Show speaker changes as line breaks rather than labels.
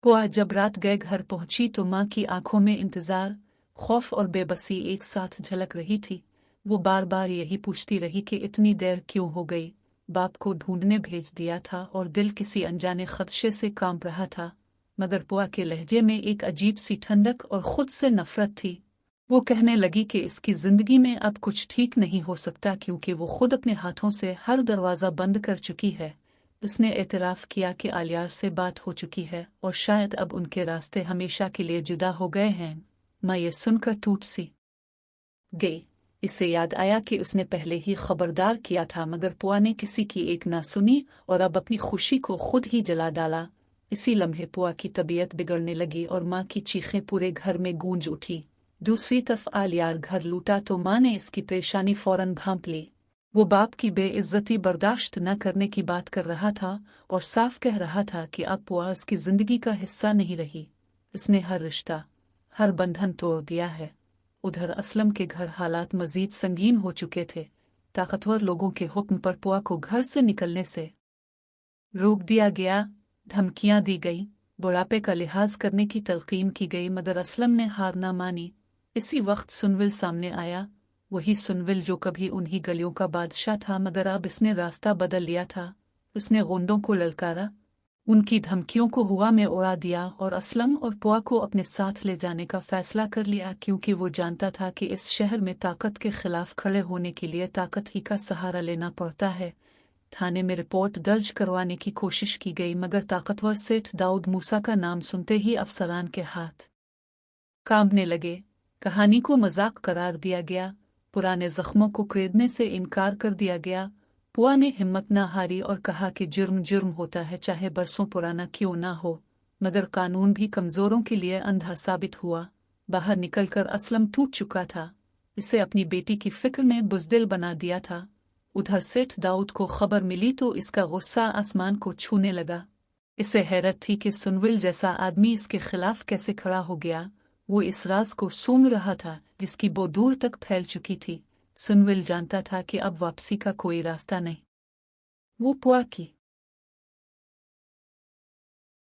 पुआ जब रात गए घर पहुंची तो माँ की आंखों में इंतजार, खौफ और बेबसी एक साथ झलक रही थी। वो बार बार यही पूछती रही कि इतनी देर क्यों हो गई। बाप को ढूंढने भेज दिया था और दिल किसी अनजाने खदशे से कांप रहा था, मगर पुआ के लहजे में एक अजीब सी ठंडक और खुद से नफरत थी। वो कहने लगी कि इसकी जिंदगी में अब कुछ ठीक नहीं हो सकता, क्योंकि वो खुद अपने हाथों से हर दरवाज़ा बंद कर चुकी है। उसने एतराफ़ किया कि आलियार से बात हो चुकी है और शायद अब उनके रास्ते हमेशा के लिए जुदा हो गए हैं। माँ ये सुनकर टूट सी गई। इससे याद आया कि उसने पहले ही खबरदार किया था, मगर पुआ ने किसी की एक ना सुनी और अब अपनी खुशी को खुद ही जला डाला। इसी लम्हे पुआ की तबीयत बिगड़ने लगी और माँ की चीखें पूरे घर में गूंज उठी। दूसरी तरफ आलियार घर लूटा तो माँ ने इसकी परेशानी फौरन भांप ली। वो बाप की बेइज्जती बर्दाश्त न करने की बात कर रहा था और साफ कह रहा था कि अब पुआ उसकी जिंदगी का हिस्सा नहीं रही। उसने हर रिश्ता, हर बंधन तोड़ दिया है। उधर असलम के घर हालात मजीद संगीन हो चुके थे। ताकतवर लोगों के हुक्म पर पुआ को घर से निकलने से रोक दिया गया, धमकियां दी गई, बुढ़ापे का लिहाज करने की तलकीन की गई, मगर असलम ने हार ना मानी। इसी वक्त सुनविल सामने आया, वही सुनविल जो कभी उन्हीं गलियों का बादशाह था, मगर अब इसने रास्ता बदल लिया था। उसने गुंडों को ललकारा, उनकी धमकियों को हवा में उड़ा दिया और असलम और पुआ को अपने साथ ले जाने का फैसला कर लिया, क्योंकि वो जानता था कि इस शहर में ताकत के खिलाफ खड़े होने के लिए ताकत ही का सहारा लेना पड़ता है। थाने में रिपोर्ट दर्ज करवाने की कोशिश की गई, मगर ताकतवर सेठ दाऊद मूसा का नाम सुनते ही अफसरान के हाथ कांपने लगे। कहानी को मजाक करार दिया गया, पुराने जख्मों को खरीदने से इनकार कर दिया गया। पुआ ने हिम्मत न हारी और कहा कि जुर्म जुर्म होता है, चाहे बरसों पुराना क्यों ना हो। मगर कानून भी कमजोरों के लिए अंधा साबित हुआ। बाहर निकलकर असलम टूट चुका था, इसे अपनी बेटी की फिक्र में बुज़दिल बना दिया था। उधर सेठ दाऊद को खबर मिली तो इसका गुस्सा आसमान को छूने लगा। इसे हैरत थी कि सुनविल जैसा आदमी इसके खिलाफ कैसे खड़ा हो गया। वो इस राज को सूंघ रहा था जिसकी बो दूर तक फैल चुकी थी। सुनविल जानता था कि अब वापसी का कोई रास्ता नहीं। वो पुआ की